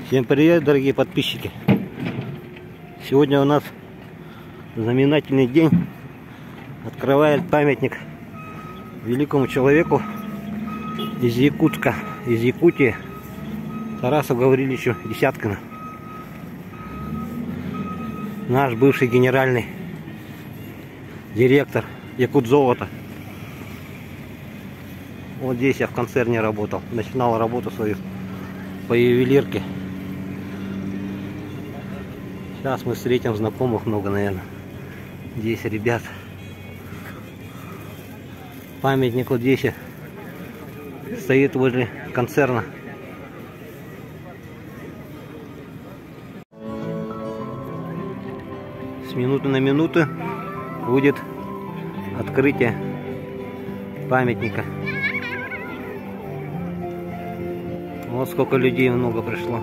Всем привет, дорогие подписчики! Сегодня у нас знаменательный день. Открывает памятник великому человеку из Якутска, из Якутии, Тарасу Гавриловичу Десяткину. Наш бывший генеральный директор Якутзолота. Вот здесь я в концерне работал. Начинал работу свою по ювелирке. Сейчас мы встретим знакомых много, наверное. Здесь ребят. Памятник вот здесь стоит возле концерна. С минуты на минуту будет открытие памятника. Вот сколько людей много пришло.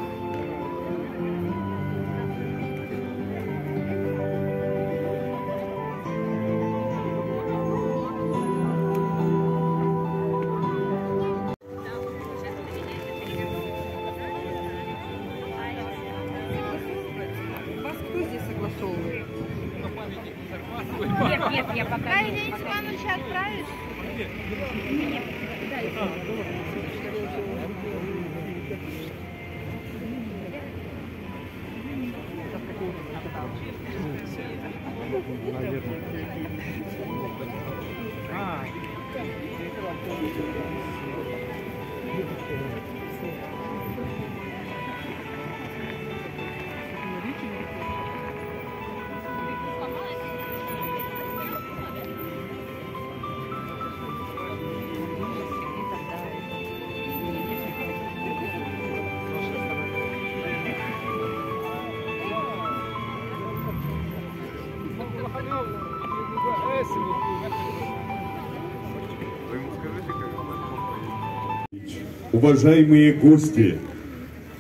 Нет, я пока не Ивановича отправишь? Нет, дай. Уважаемые гости,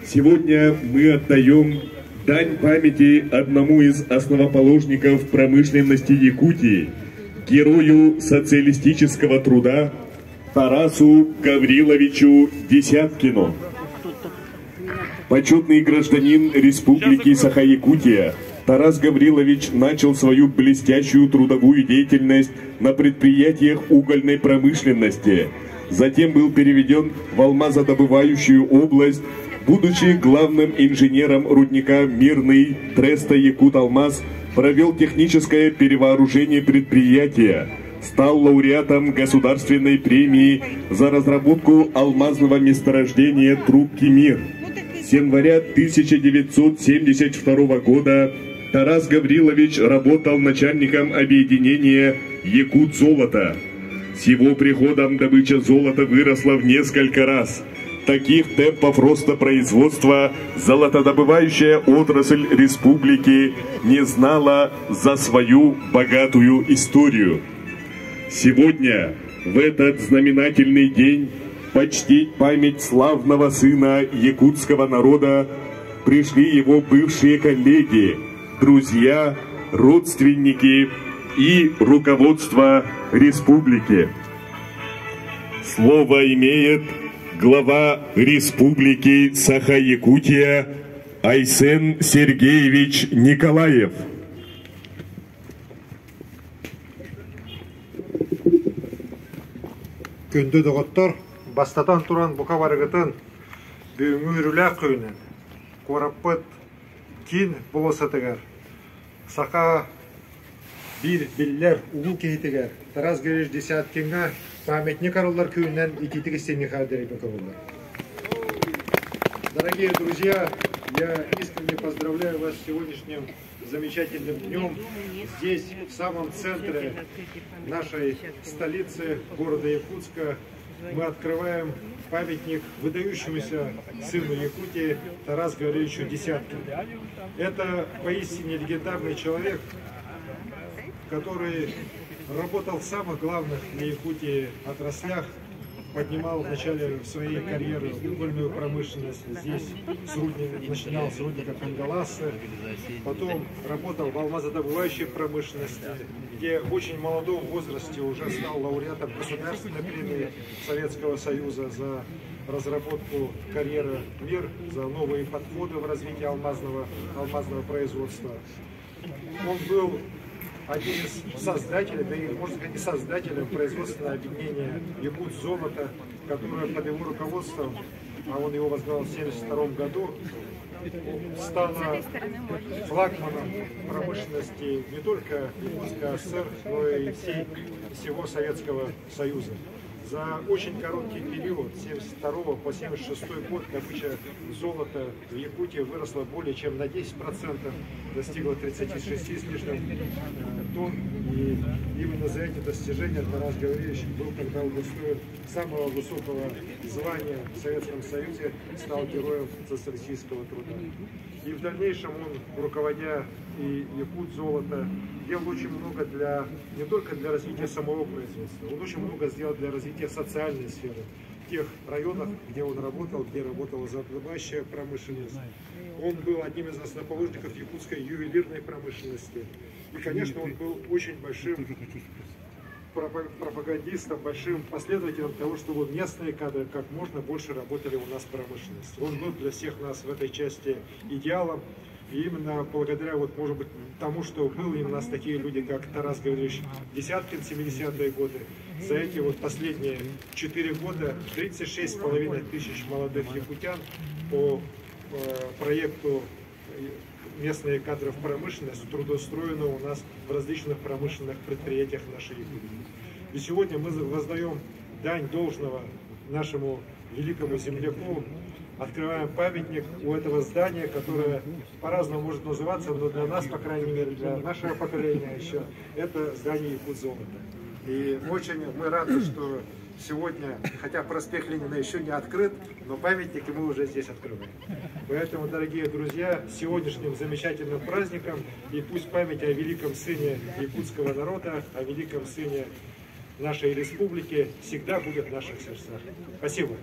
сегодня мы отдаем дань памяти одному из основоположников промышленности Якутии, герою социалистического труда Тарасу Гавриловичу Десяткину. Почетный гражданин Республики Саха-Якутия, Тарас Гаврилович начал свою блестящую трудовую деятельность на предприятиях угольной промышленности. Затем был переведен в алмазодобывающую область, будучи главным инженером рудника «Мирный» Треста Якуталмаз, провел техническое перевооружение предприятия, стал лауреатом государственной премии за разработку алмазного месторождения трубки «Мир». С января 1972 года Тарас Гаврилович работал начальником объединения «Якутзолото». С его приходом добыча золота выросла в несколько раз. Таких темпов роста производства золотодобывающая отрасль республики не знала за свою богатую историю. Сегодня, в этот знаменательный день, почтить память славного сына якутского народа пришли его бывшие коллеги, друзья, родственники и руководство республики. Слово имеет глава республики Саха-Якутия Айсен Сергеевич Николаев. Күнді доғыттар, бастатан туран бұқа барығытын бүйіңі көйінен, қораппыт кин болысытығар. Сақа bir biller угул кейтігер. Тарас Гаврилович Десяткинға памятник арулар көйінен икитік істенге қадерейбін көңілдер. Дорогие друзья, я искренне поздравляю вас с сегодняшним замечательным днем. Здесь, в самом центре нашей столицы, города Якутска, мы открываем памятник выдающемуся сыну Якутии Тарасу Гавриловичу Десяткину. Это поистине легендарный человек, который работал в самых главных для Якутии отраслях, поднимал в начале своей карьеры угольную промышленность. Здесь начинал с рудника Кангаласы, потом работал в алмазодобывающей промышленности, где в очень молодом возрасте уже стал лауреатом государственной премии Советского Союза за разработку карьеры МИР, за новые подходы в развитии алмазного производства. Он был одним из создателей, да и, можно сказать, и создателем производственного объединения «Якутзолото», которое под его руководством, а он его возглавил в 1972 году, стало флагманом промышленности не только Якутской ССР, но и всего Советского Союза. За очень короткий период, с 1972 по 1976 год, добыча золота в Якутии выросла более чем на 10%, достигла 36 с лишним тонн. И именно за эти достижения Тарас Гаврилович был тогда удостоен самого высокого звания в Советском Союзе, стал героем социалистического труда. И в дальнейшем он, руководя и Якутзолото, делал очень много не только для развития самого производства, он очень много сделал для развития социальной сферы. В тех районах, где он работал, где работала золотодобывающая промышленность. Он был одним из основоположников якутской ювелирной промышленности. И, конечно, он был очень большим пропагандистом, большим последователем того, чтобы местные кадры как можно больше работали у нас в промышленности. Он был для всех нас в этой части идеалом. И именно благодаря, может быть, тому, что были у нас такие люди, как Тарас Гаврилович Десяткин, 70-е годы, за эти последние 4 года 36,5 тысяч молодых якутян по проекту «Местные кадры в промышленность» трудоустроено у нас в различных промышленных предприятиях нашей Якутии. И сегодня мы воздаем дань должного нашему великому земляку, открываем памятник у этого здания, которое по-разному может называться, но для нас, по крайней мере, для нашего поколения еще, это здание Якутзолото. И мы рады, что сегодня, хотя проспект Ленина еще не открыт, но памятники мы уже здесь открываем. Поэтому, дорогие друзья, с сегодняшним замечательным праздником, и пусть память о великом сыне якутского народа, о великом сыне нашей республики всегда будет в наших сердцах. Спасибо.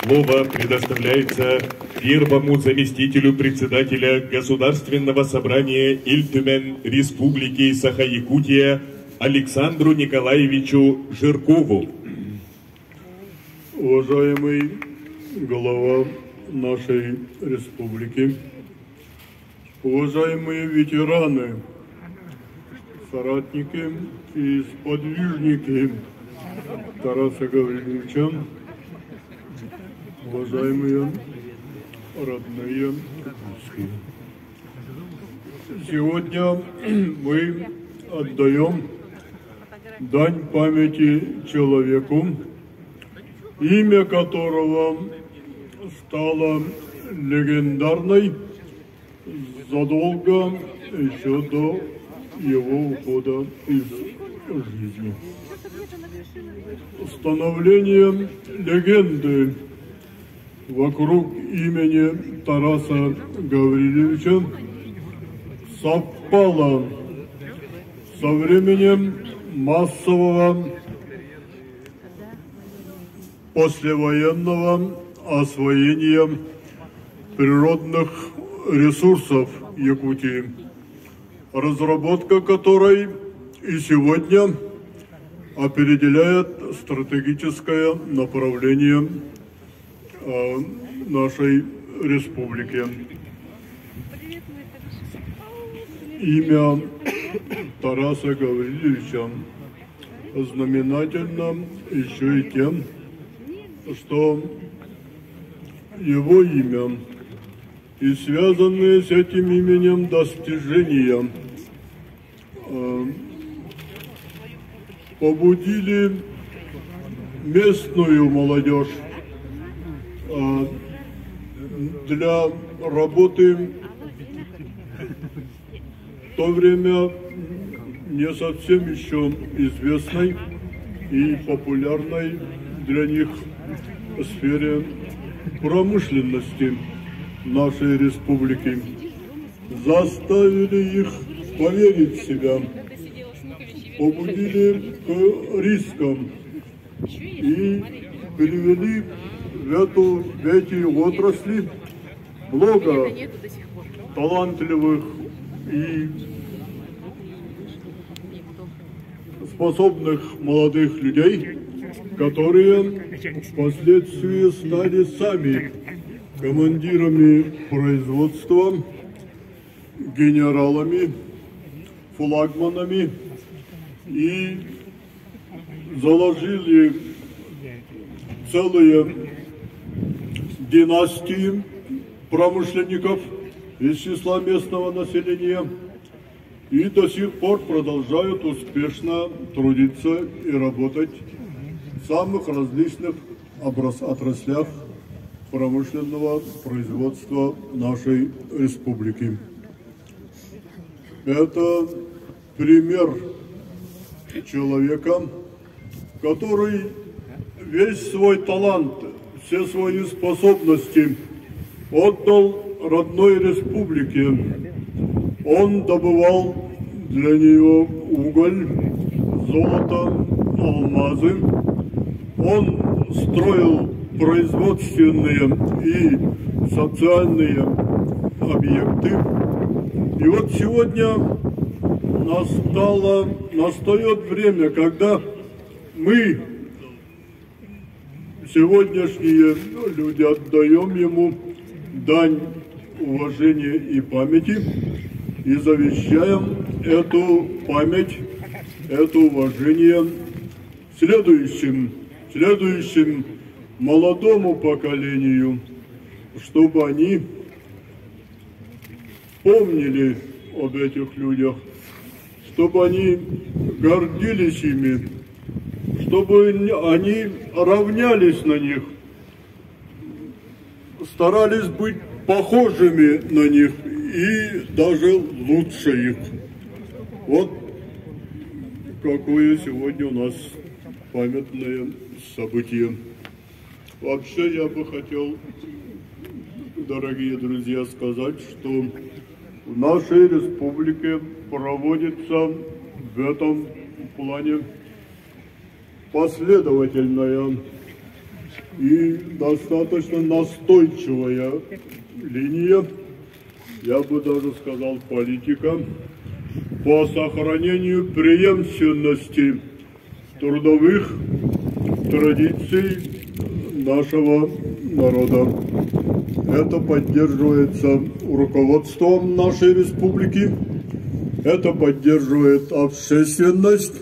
Слово предоставляется первому заместителю председателя Государственного собрания Иль-Тюмен Республики Саха-Якутия Александру Николаевичу Жиркову. Уважаемый глава нашей республики, уважаемые ветераны, соратники и сподвижники Тараса Гавриловича, уважаемые родные якутские. Сегодня мы отдаем дань памяти человеку, имя которого стало легендарной задолго еще до его ухода из жизни. Становление легенды вокруг имени Тараса Гавриловича совпало со временем массового послевоенного освоения природных ресурсов Якутии, разработка которой и сегодня определяет стратегическое направление нашей республики. Имя Тараса Гавриловича знаменательно еще и тем, что его имя и связанные с этим именем достижения побудили местную молодежь для работы в то время не совсем еще известной и популярной для них сфере промышленности нашей республики, заставили их поверить в себя, побудили к рискам и перевели в эти отрасли много талантливых и способных молодых людей, которые впоследствии стали сами командирами производства, генералами, флагманами и заложили целые династии промышленников из числа местного населения и до сих пор продолжают успешно трудиться и работать в самых различных отраслях промышленного производства нашей республики. Это пример человека, который весь свой талант, все свои способности отдал родной республике. Он добывал для нее уголь, золото, алмазы. Он строил производственные и социальные объекты. И вот сегодня настает время, когда мы, сегодняшние люди, отдаем ему дань уважения и памяти и завещаем эту память, это уважение следующим молодому поколению, чтобы они помнили об этих людях, чтобы они гордились ими, чтобы они равнялись на них, старались быть похожими на них и даже лучше их. Вот какое сегодня у нас памятное событие. Вообще я бы хотел, дорогие друзья, сказать, что в нашей республике проводится в этом плане последовательная и достаточно настойчивая линия, я бы даже сказал, политика по сохранению преемственности трудовых традиций нашего народа. Это поддерживается руководством нашей республики, это поддерживает общественность,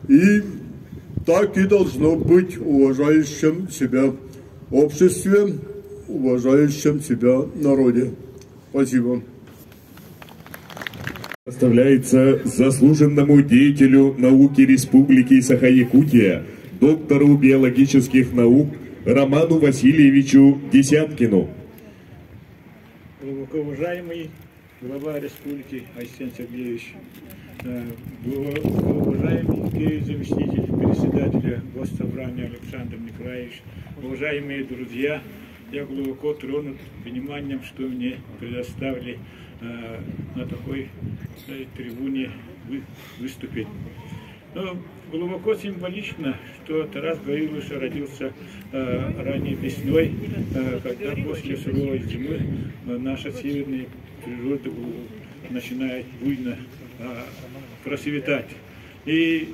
и так и должно быть в уважающем себя обществе, уважающем себя народе. Спасибо. Оставляется заслуженному деятелю науки Республики Саха-Якутия, доктору биологических наук Роману Васильевичу Десяткину. Глубоко уважаемый глава республики Айсен Сергеевич, уважаемый первый заместитель председателя Госсобрания Александр Николаевич, уважаемые друзья, я глубоко тронут вниманием, что мне предоставили на такой трибуне выступить. Но глубоко символично, что Тарас Гаврилович родился ранней весной, когда после суровой зимы наша северная природа начинает буйно процветать. И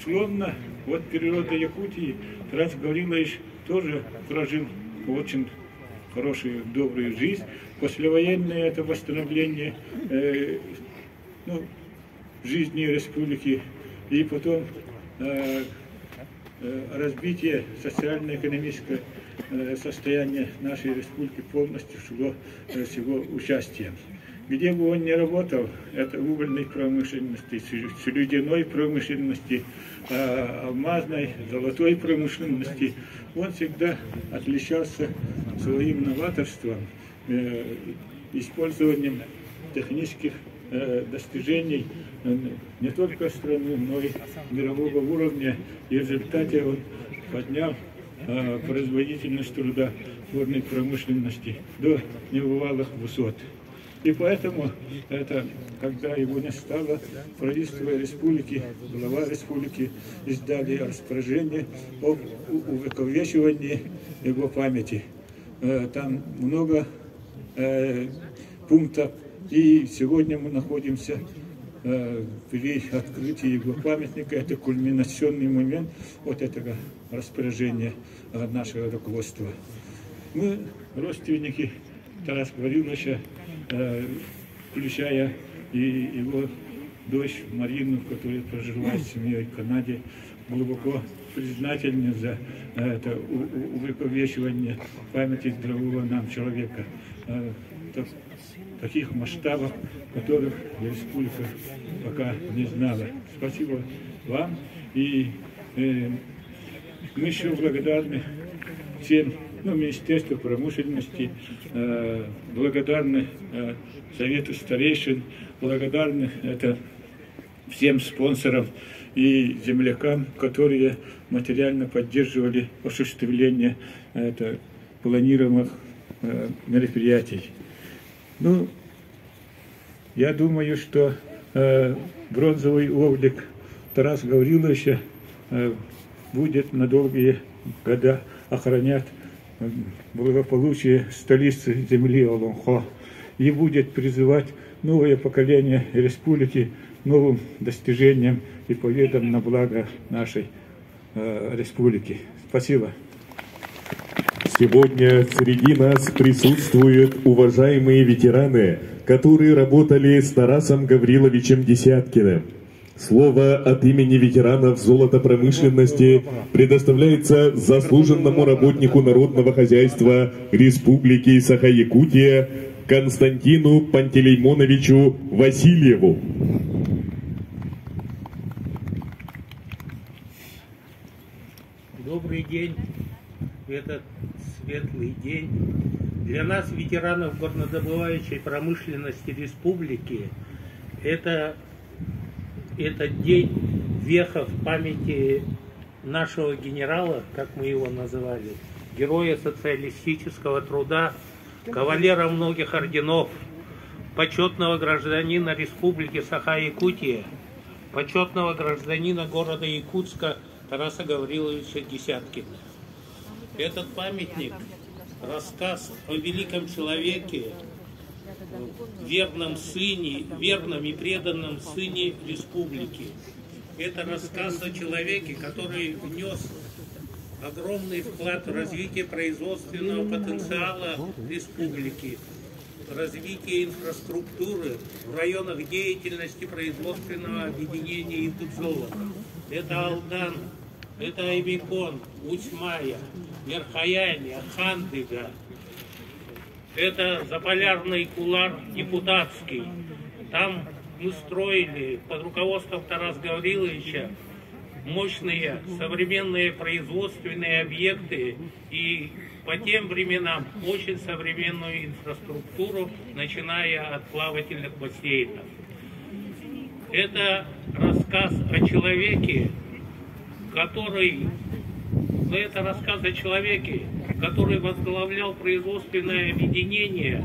словно вот природа Якутии Тарас Гаврилович тоже прожил очень хорошую, добрую жизнь. Послевоенное это восстановление жизни республики, и потом разбитие социально-экономического состояния нашей республики полностью шло с его участием. Где бы он ни работал, это угольной промышленности, ледяной промышленности, алмазной, золотой промышленности, он всегда отличался своим новаторством, использованием технических достижений не только страны, но и мирового уровня. И в результате он поднял производительность труда горной промышленности до небывалых высот. И поэтому, когда его не стало, правительство республики, глава республики издали распоряжение об увековечивании его памяти. Там много пунктов, и сегодня мы находимся при открытии его памятника. Это кульминационный момент вот этого распоряжения нашего руководства. Мы родственники Тараса Гавриловича, включая и его дочь Марину, которая проживает с семьей в Канаде, глубоко признательны за это увековечивание памяти здорового нам человека. Таких масштабов, которых республика пока не знала. Спасибо вам. И мы еще благодарны всем, Министерству промышленности, благодарны Совету старейшин, благодарны всем спонсорам и землякам, которые материально поддерживали осуществление планируемых мероприятий. Я думаю, что бронзовый облик Тараса Гавриловича будет на долгие года охранять благополучие столицы земли Олонхо и будет призывать новое поколение республики новым достижениям и победам на благо нашей республики. Спасибо. Сегодня среди нас присутствуют уважаемые ветераны, которые работали с Тарасом Гавриловичем Десяткиным. Слово от имени ветеранов золотопромышленности предоставляется заслуженному работнику народного хозяйства Республики Саха-Якутия Константину Пантелеймоновичу Васильеву. Добрый день в этот светлый день. Для нас, ветеранов горнодобывающей промышленности республики, этот день веха в памяти нашего генерала, как мы его называли, героя социалистического труда, кавалера многих орденов, почетного гражданина Республики Саха-Якутия, почетного гражданина города Якутска Тараса Гавриловича Десяткина. Этот памятник – рассказ о великом человеке, верном сыне, верном и преданном сыне республики. Это рассказ о человеке, который внес огромный вклад в развитие производственного потенциала республики, развитие инфраструктуры в районах деятельности производственного объединения Якутзолота. Это Алдан, это Аймикон, Усьмая, Верхаяне, Хандыга. Это Заполярный кулар депутатский. Там мы строили под руководством Тараса Гавриловича мощные современные производственные объекты и по тем временам очень современную инфраструктуру, начиная от плавательных бассейнов. Это рассказ о человеке, который возглавлял производственное объединение,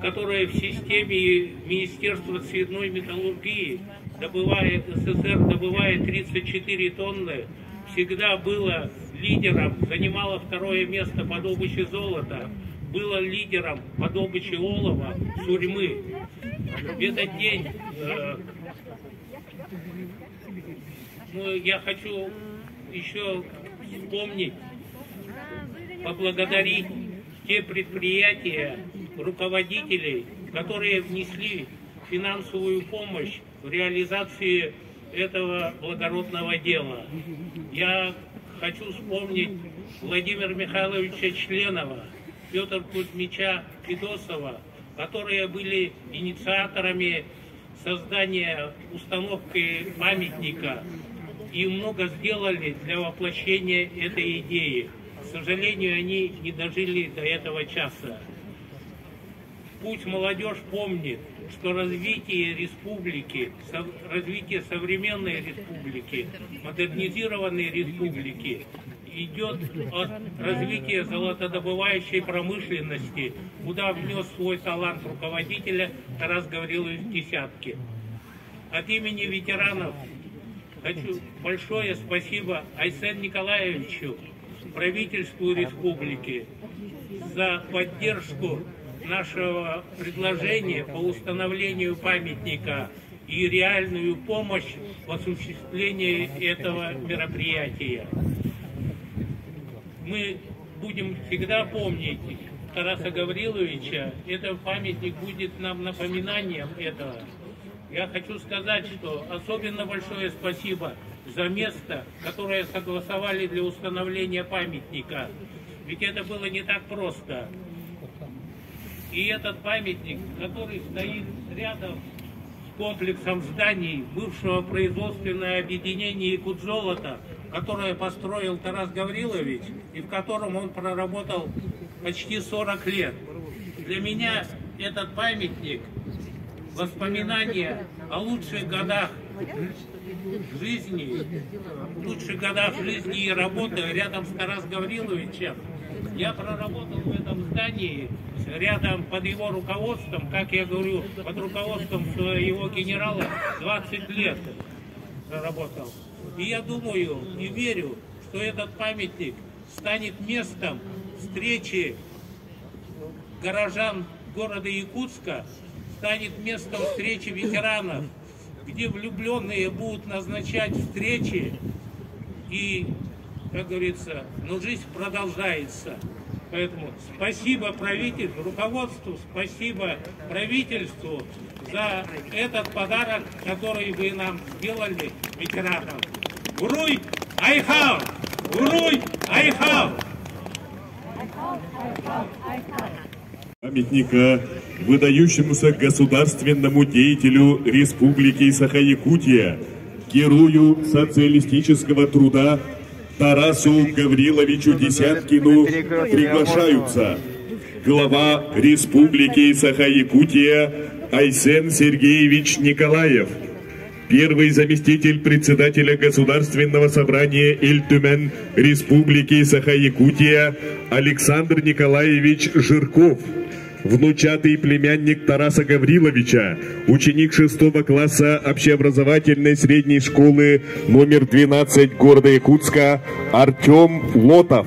которое в системе Министерства цветной металлургии СССР добывает 34 тонны, всегда было лидером, занимало второе место по добыче золота, было лидером по добыче олова, сурьмы. В этот день я хочу еще вспомнить, поблагодарить те предприятия, руководителей, которые внесли финансовую помощь в реализации этого благородного дела. Я хочу вспомнить Владимира Михайловича Членова, Петра Кузьмича Федосова, которые были инициаторами создания установки памятника и много сделали для воплощения этой идеи. К сожалению, они не дожили до этого часа. Пусть молодежь помнит, что развитие республики, развитие современной республики, модернизированной республики идет от развития золотодобывающей промышленности, куда внес свой талант руководителя Тарас Гаврилович Десяткин. От имени ветеранов хочу большое спасибо Айсену Николаевичу, правительству республики за поддержку нашего предложения по установлению памятника и реальную помощь в осуществлении этого мероприятия. Мы будем всегда помнить Тараса Гавриловича. Этот памятник будет нам напоминанием этого. Я хочу сказать, что особенно большое спасибо за место, которое согласовали для установления памятника. Ведь это было не так просто. И этот памятник, который стоит рядом с комплексом зданий бывшего производственного объединения «Якутзолото», которое построил Тарас Гаврилович и в котором он проработал почти 40 лет. Для меня этот памятник — воспоминания о лучших годах жизни и работы рядом с Тарасом Гавриловичем. Я проработал в этом здании рядом под его руководством, как я говорю, под руководством своего генерала 20 лет проработал. И я думаю и верю, что этот памятник станет местом встречи горожан города Якутска, станет местом встречи ветеранов, где влюбленные будут назначать встречи, и, как говорится, но жизнь продолжается. Поэтому спасибо правительству, руководству, спасибо правительству за этот подарок, который вы нам сделали, ветеранам. Уруй Айхал! Уруй Айхал! Памятника выдающемуся государственному деятелю Республики Саха-Якутия, герою социалистического труда Тарасу Гавриловичу Десяткину приглашаются глава Республики Саха-Якутия Айсен Сергеевич Николаев, первый заместитель председателя Государственного собрания Иль-Тюмен Республики Саха-Якутия Александр Николаевич Жирков, внучатый племянник Тараса Гавриловича, ученик 6 класса общеобразовательной средней школы номер 12 города Якутска Артем Лотов.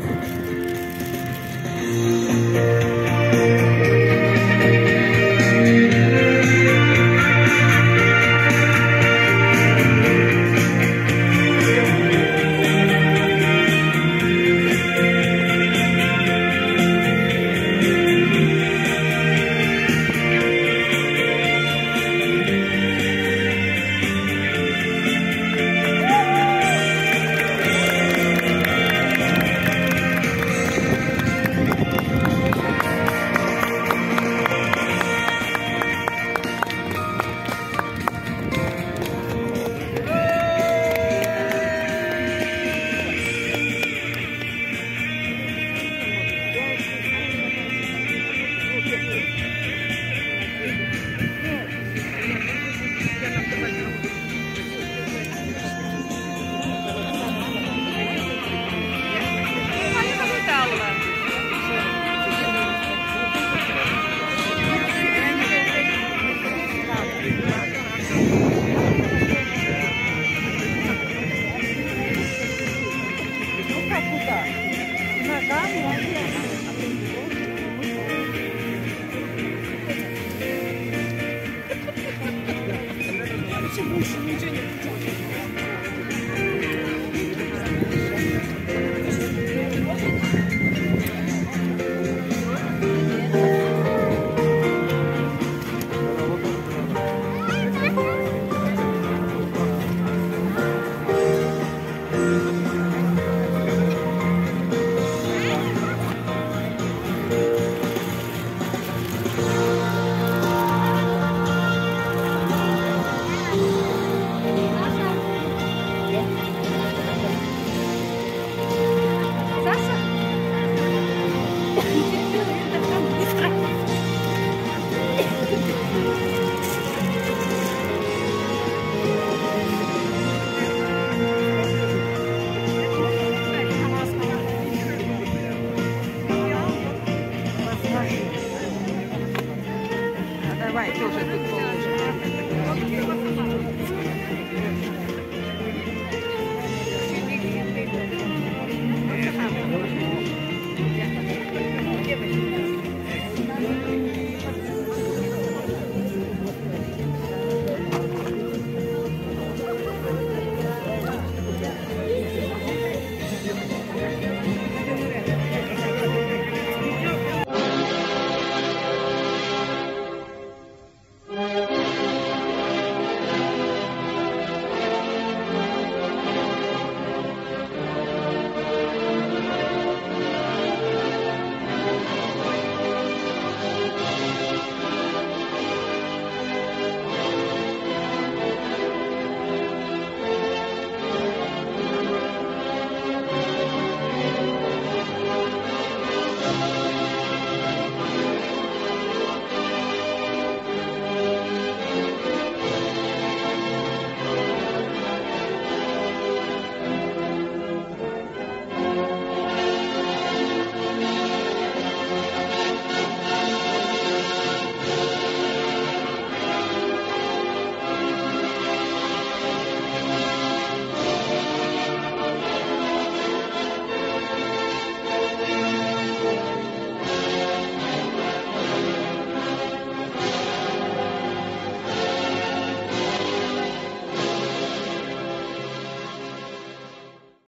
Давай, тоже тут.